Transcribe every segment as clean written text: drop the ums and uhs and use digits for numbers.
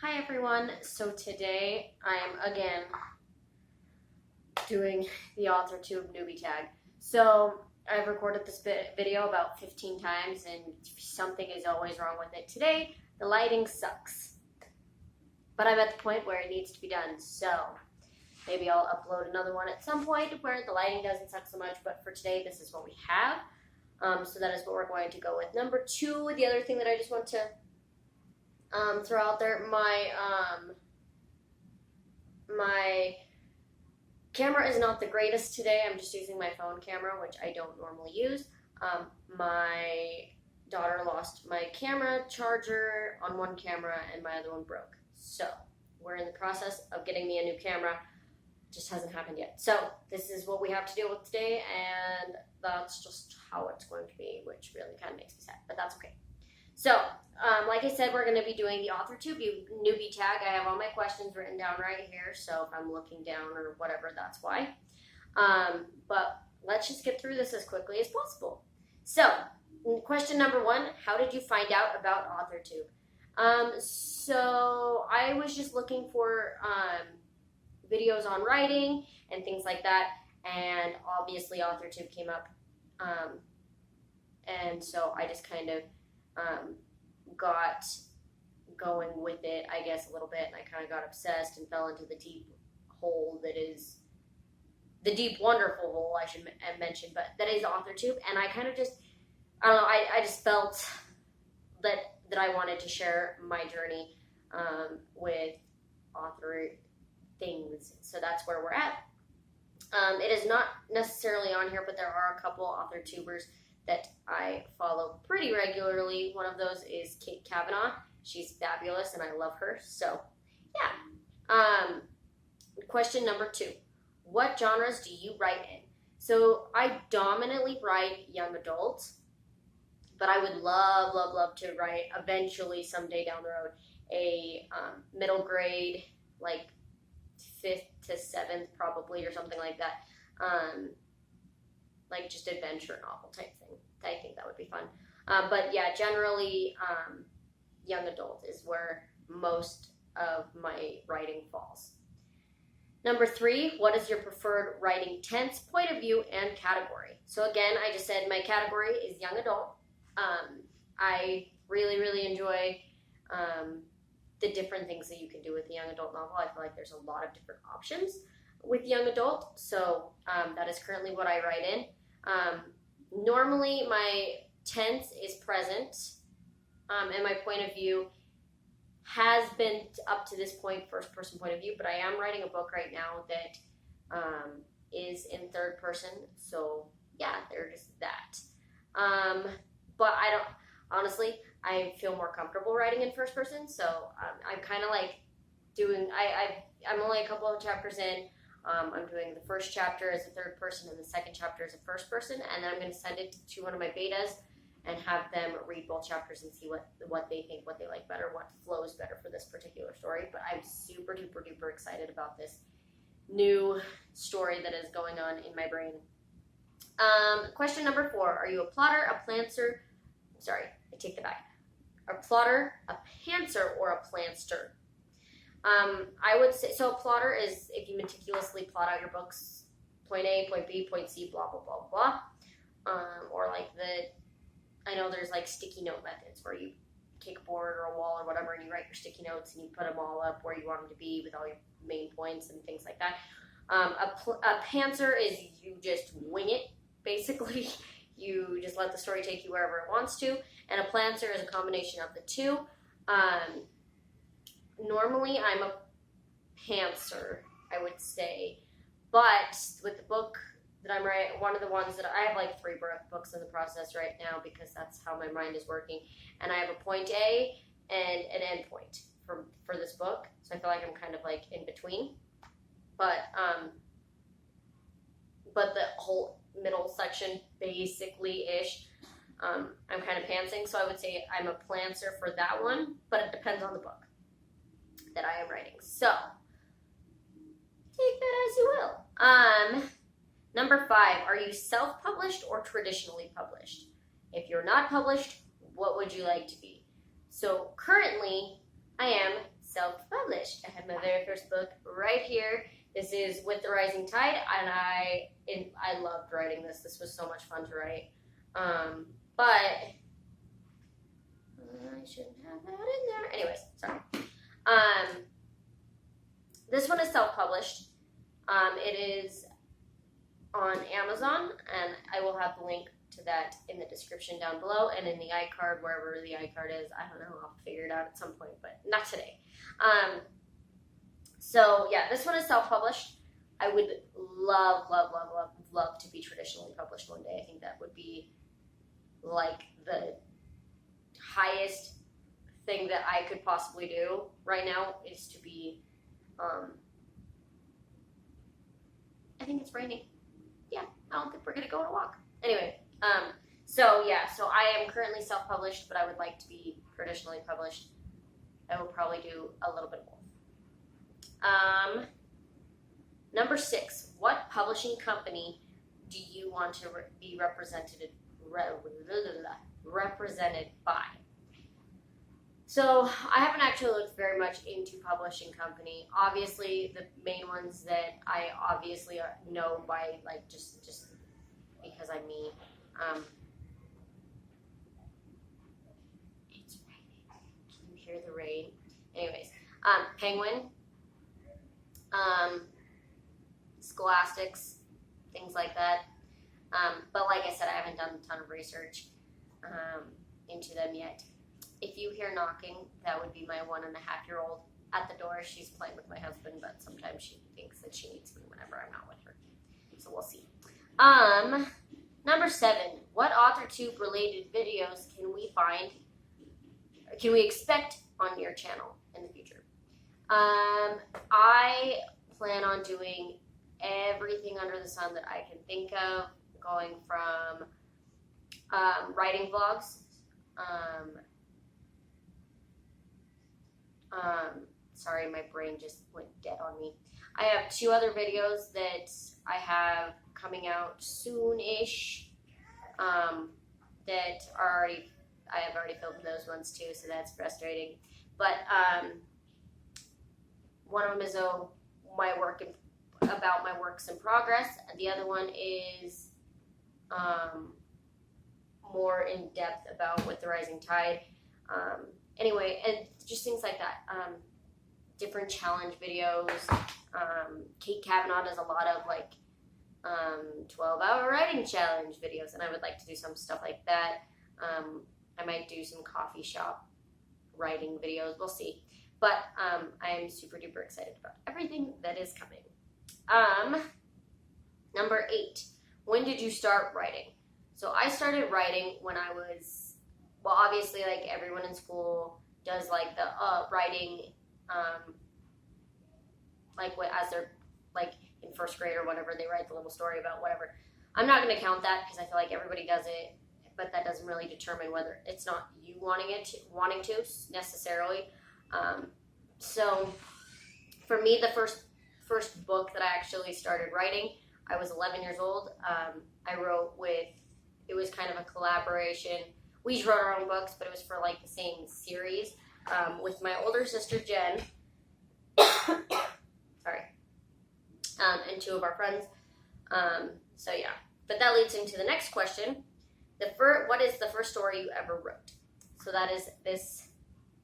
Hi everyone, so today I am again doing the Authortube Newbie Tag. So I've recorded this video about 15 times and something is always wrong with it. Today, the lighting sucks. But I'm at the point where it needs to be done, so maybe I'll upload another one at some point where the lighting doesn't suck so much, but for today this is what we have. So that is what we're going to go with. Number two, the other thing that I just want to throw out there, my camera is not the greatest today. I'm just using my phone camera, which I don't normally use. My daughter lost my camera charger on one camera and my other one broke. So we're in the process of getting me a new camera. Just hasn't happened yet. So this is what we have to deal with today, and that's just how it's going to be, which really kind of makes me sad, but that's okay. So, like I said, we're going to be doing the Authortube Newbie Tag. I have all my questions written down right here, so if I'm looking down or whatever, that's why. But let's just get through this as quickly as possible. So, question number one, how did you find out about Authortube? So I was just looking for videos on writing and things like that, and obviously Authortube came up, and so I just kind of got going with it, I guess, a little bit, and I kind of got obsessed and fell into the deep hole that is the deep, wonderful hole, I should mention, but that is Authortube, and I kind of just, I don't know, I just felt that I wanted to share my journey with author things, so that's where we're at. It is not necessarily on here, but there are a couple Authortubers that I follow pretty regularly. One of those is Kate Kavanaugh. She's fabulous and I love her. So, yeah. Question number two. What genres do you write in? So, I dominantly write young adult, but I would love to write eventually someday down the road a middle grade, like 5th to 7th probably, or something like that. Like just adventure novel type thing. I think that would be fun. But yeah, generally young adult is where most of my writing falls. Number three, what is your preferred writing tense, point of view, and category? So again, I just said my category is young adult. I really enjoy the different things that you can do with the young adult novel. I feel like there's a lot of different options with young adult, so that is currently what I write in. Normally my tense is present, and my point of view has been up to this point first person point of view, but I am writing a book right now that is in third person, so yeah, there's that. But I don't, honestly, I feel more comfortable writing in first person, so I'm kind of like doing, I'm only a couple of chapters in. I'm doing the first chapter as a third person and the second chapter as a first person, and then I'm going to send it to one of my betas and have them read both chapters and see what they think, what they like better, what flows better for this particular story. But I'm super duper excited about this new story that is going on in my brain. Question number four, are you a plotter, a plantser, sorry, I take that back, a plotter, a pantser, or a plantster? I would say, so a plotter is if you meticulously plot out your books, point A, point B, point C, blah, blah, blah, blah. Or like I know there's like sticky note methods where you take a board or a wall or whatever and you write your sticky notes and you put them all up where you want them to be with all your main points and things like that. A pantser is you just wing it, basically. You just let the story take you wherever it wants to. And a plantser is a combination of the two. Normally, I'm a pantser, I would say, but with the book that I'm writing, one of the ones that I have like 3 books in the process right now because that's how my mind is working, and I have a point A and an end point for this book, so I feel like I'm kind of like in between, but the whole middle section, basically-ish, I'm kind of pantsing, so I would say I'm a plantser for that one, but it depends on the book that I am writing. So, take that as you will. Number 5, are you self-published or traditionally published? If you're not published, what would you like to be? So currently, I am self-published. I have my very first book right here. This is With the Rising Tide, and I loved writing this. This was so much fun to write. But I shouldn't have that in there. Anyways, sorry. This one is self-published. It is on Amazon, and I will have the link to that in the description down below and in the iCard, wherever the iCard is. I don't know. I'll figure it out at some point, but not today. So yeah, this one is self-published. I would love to be traditionally published one day. I think that would be like the highest thing that I could possibly do right now is to be, I think it's raining. Yeah, I don't think we're gonna go on a walk. Anyway, so I am currently self-published, but I would like to be traditionally published. I will probably do a little bit of both. Number 6, what publishing company do you want to be represented by? So I haven't actually looked very much into publishing company. Obviously, the main ones that I obviously know by, like, just because I'm me. It's raining. Can you hear the rain? Anyways, Penguin, Scholastics, things like that. But like I said, I haven't done a ton of research into them yet. If you hear knocking, that would be my 1.5-year-old at the door. She's playing with my husband, but sometimes she thinks that she needs me whenever I'm not with her. So we'll see. Number 7, what Authortube related videos can we expect on your channel in the future? I plan on doing everything under the sun that I can think of, going from writing vlogs, sorry, my brain just went dead on me. I have 2 other videos that I have coming out soon-ish, that I have already filmed those ones too, so that's frustrating. But one of them is about my works in progress, and the other one is more in depth about With the Rising Tide. Anyway, and just things like that. Different challenge videos. Kate Kavanaugh does a lot of 12-hour writing challenge videos, and I would like to do some stuff like that. I might do some coffee shop writing videos. We'll see. But I am super duper excited about everything that is coming. Number 8, when did you start writing? So I started writing when I was, well, obviously, like everyone in school does, like the writing, as they're like in first grade or whatever, they write the little story about whatever. I'm not going to count that because I feel like everybody does it, but that doesn't really determine whether it's not you wanting to necessarily. So for me, the first book that I actually started writing, I was 11 years old. I wrote it was kind of a collaboration. We each wrote our own books, but it was for like the same series, with my older sister, Jen, sorry, and 2 of our friends. So yeah, but that leads into the next question. What is the first story you ever wrote? So this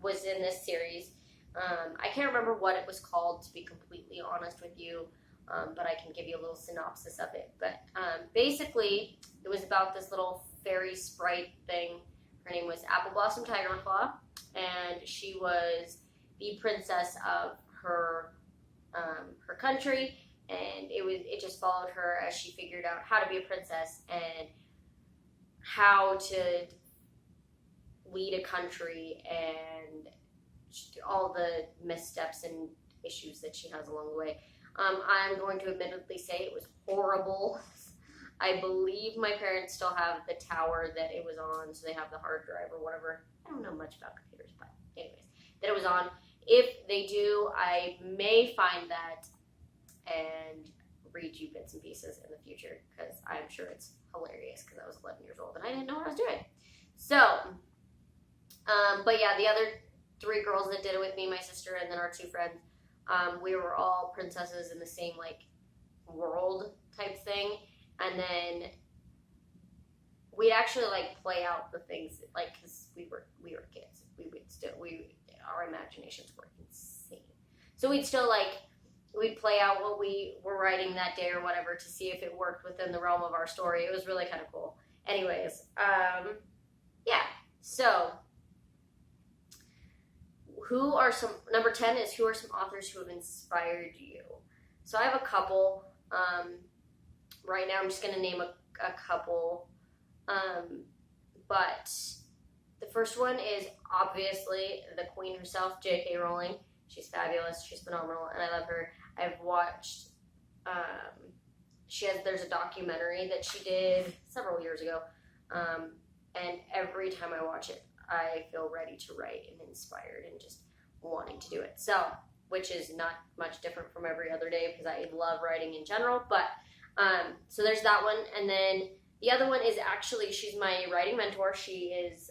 was in this series. I can't remember what it was called, to be completely honest with you, but I can give you a little synopsis of it. But basically, it was about this little fairy sprite thing. Her name was Apple Blossom Tigerclaw, and she was the princess of her country, and it just followed her as she figured out how to be a princess and how to lead a country and all the missteps and issues that she has along the way. I'm going to admittedly say it was horrible. I believe my parents still have the tower that it was on, so they have the hard drive or whatever. I don't know much about computers, but anyways, that it was on. If they do, I may find that and read you bits and pieces in the future, because I'm sure it's hilarious, because I was 11 years old and I didn't know what I was doing. So, but yeah, the other three girls that did it with me, my sister, and then our two friends. We were all princesses in the same like world type thing, and then we'd actually like play out the things like because we were kids. Our imaginations were insane. So we'd play out what we were writing that day or whatever to see if it worked within the realm of our story. It was really kind of cool. Anyways, yeah. So, number 10 is, who are some authors who have inspired you? So I have a couple. Right now I'm just going to name a couple. But the first one is obviously the queen herself, J.K. Rowling. She's fabulous. She's phenomenal, and I love her. I've watched, there's a documentary that she did several years ago, and every time I watch it, I feel ready to write and inspired and just wanting to do it. So, which is not much different from every other day because I love writing in general, but, so there's that one, and then the other one is actually, she's my writing mentor. She is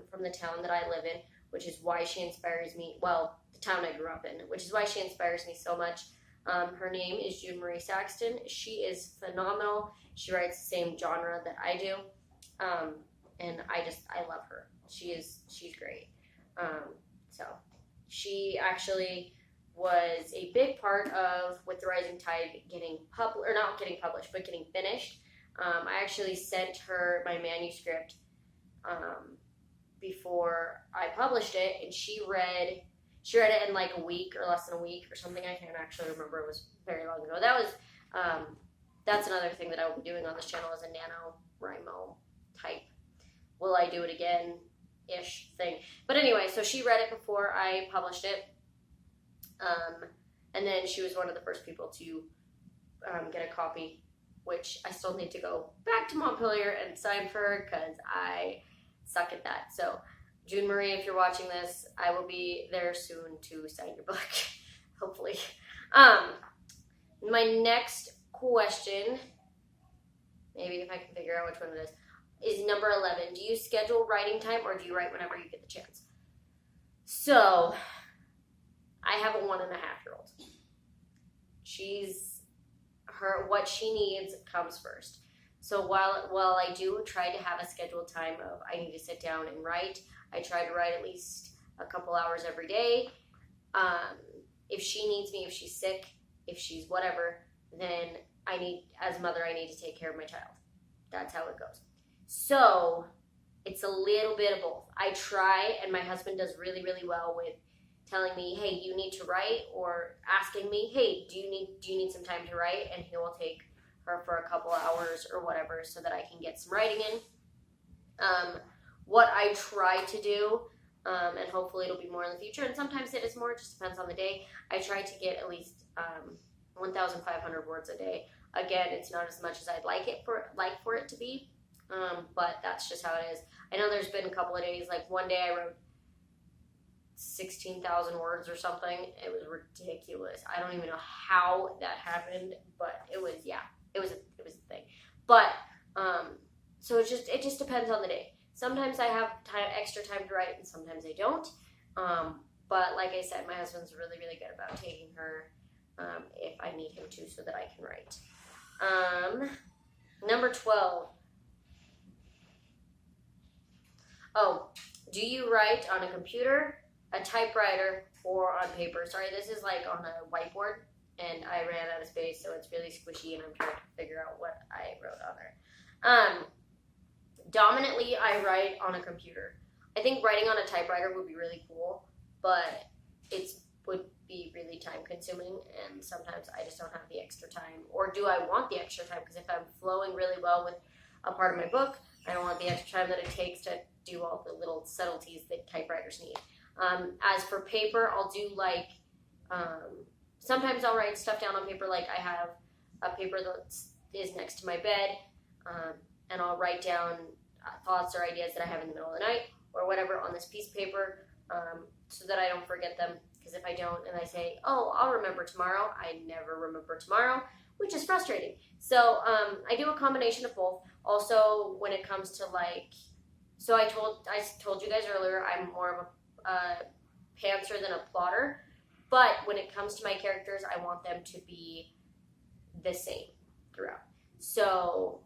from the town that I live in, which is why she inspires me, well, the town I grew up in, which is why she inspires me so much. Her name is June Marie Saxton. She is phenomenal. She writes the same genre that I do, and I love her. She's great. So she actually was a big part of With the Rising Tide getting getting finished. I actually sent her my manuscript before I published it, and she read it in like a week or less than a week or something. I can't actually remember. It was very long ago. That's another thing that I will be doing on this channel is a NaNoWriMo type will I do it again ish thing. But anyway, so she read it before I published it, and then she was one of the first people to get a copy, which I still need to go back to Montpelier and sign for her because I suck at that. So June Marie, if you're watching this, I will be there soon to sign your book, hopefully. My next question, maybe if I can figure out which one it is number 11. Do you schedule writing time or do you write whenever you get the chance? So, I have a 1.5-year-old. What she needs comes first. So while I do try to have a scheduled time of I need to sit down and write, I try to write at least a couple hours every day. If she needs me, if she's sick, if she's whatever, then as a mother, I need to take care of my child. That's how it goes. So it's a little bit of both. I try, and my husband does really, really well with telling me, hey, you need to write, or asking me, hey, do you need some time to write? And he will take her for a couple hours or whatever so that I can get some writing in. What I try to do, and hopefully it'll be more in the future, and sometimes it is more, it just depends on the day, I try to get at least 1,500 words a day. Again, it's not as much as I'd like for it to be, but that's just how it is. I know there's been a couple of days, like one day I wrote 16,000 words or something. It was ridiculous. I don't even know how that happened, but it was a thing. But so it just depends on the day. Sometimes I have extra time to write, and sometimes I don't. But like I said, my husband's really, really good about taking her if I need him to, so that I can write. Number 12. Oh, do you write on a computer, a typewriter, or on paper? Sorry, this is like on a whiteboard, and I ran out of space, so it's really squishy, and I'm trying to figure out what I wrote on there. Dominantly, I write on a computer. I think writing on a typewriter would be really cool, but it would be really time consuming, and sometimes I just don't have the extra time. Or do I want the extra time? Because if I'm flowing really well with a part of my book, I don't want the extra time that it takes to do all the little subtleties that typewriters need. As for paper, I'll do like, sometimes I'll write stuff down on paper, like I have a paper that is next to my bed, and I'll write down thoughts or ideas that I have in the middle of the night or whatever on this piece of paper, so that I don't forget them. Because if I don't and I say, oh, I'll remember tomorrow, I never remember tomorrow, which is frustrating. So I do a combination of both. Also, when it comes to like, so I told you guys earlier, I'm more of a pantser than a plotter. But when it comes to my characters, I want them to be the same throughout. So,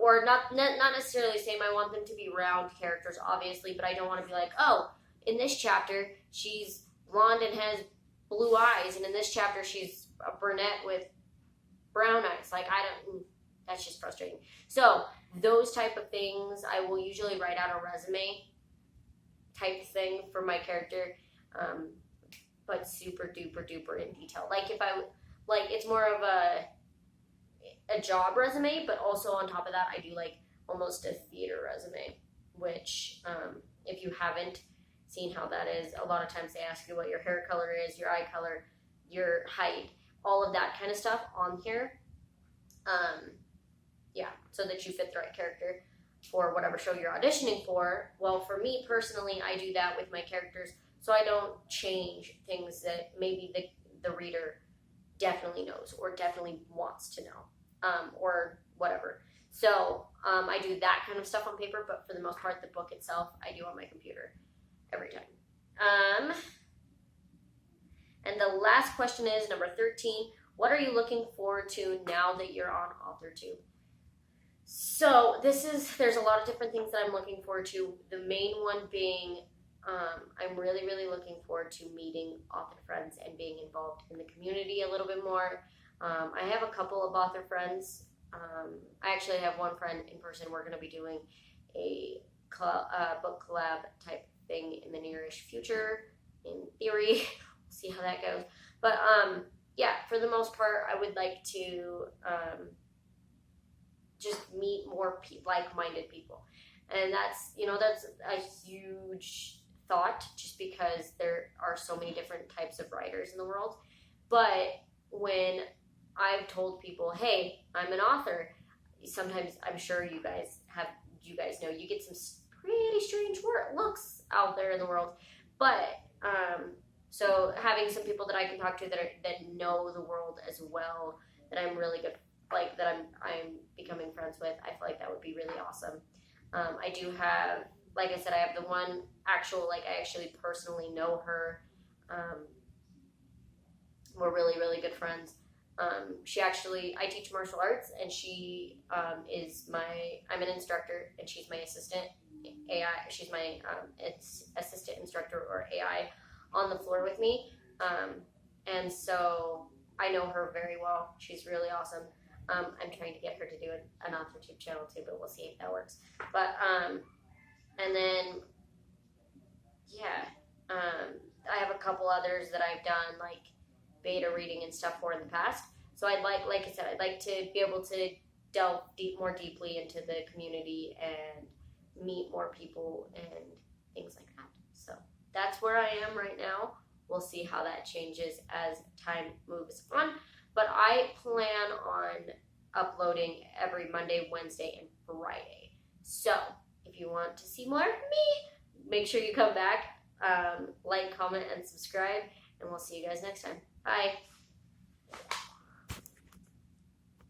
or not necessarily the same. I want them to be round characters, obviously, but I don't want to be like, oh, in this chapter, she's blonde and has blue eyes, and in this chapter, she's a brunette with brown eyes. Like, that's just frustrating. So, those type of things, I will usually write out a resume type thing for my character, but super duper duper in detail. Like, it's more of a job resume, but also on top of that, I do like almost a theater resume, which if you haven't seen how that is, a lot of times they ask you what your hair color is, your eye color, your height, all of that kind of stuff on here. Yeah, so that you fit the right character for whatever show you're auditioning for. Well, for me personally, I do that with my characters, so I don't change things that maybe the reader definitely knows or definitely wants to know, or whatever. So I do that kind of stuff on paper, but for the most part, the book itself, I do on my computer every time. And the last question is number 13. What are you looking forward to now that you're on Authortube? So there's a lot of different things that I'm looking forward to. The main one being, I'm really, really looking forward to meeting author friends and being involved in the community a little bit more. I have a couple of author friends. I actually have one friend in person. We're going to be doing a book collab type thing in the nearish future, in theory. We'll see how that goes. But yeah, for the most part, I would like to just meet more like-minded people. And that's a huge thought, just because there are so many different types of writers in the world. But when I've told people, hey, I'm an author, sometimes I'm sure you guys know, you get some pretty strange looks out there in the world. But so having some people that I can talk to that know the world as well, that I'm really good, like that I'm becoming friends with, I feel like that would be really awesome. I do have, like I said, I have the one I actually personally know her. We're really, really good friends. I teach martial arts, and she I'm an instructor, and she's my assistant AI. She's my assistant instructor, or AI, on the floor with me. And so I know her very well. She's really awesome. I'm trying to get her to do an Authortube channel too, but we'll see if that works. But, and then, yeah, I have a couple others that I've done, like, beta reading and stuff for in the past. So like I said, I'd like to be able to delve more deeply into the community and meet more people and things like that. So that's where I am right now. We'll see how that changes as time moves on. But I plan on uploading every Monday, Wednesday, and Friday. So if you want to see more of me, make sure you come back, like, comment, and subscribe, and we'll see you guys next time. Bye.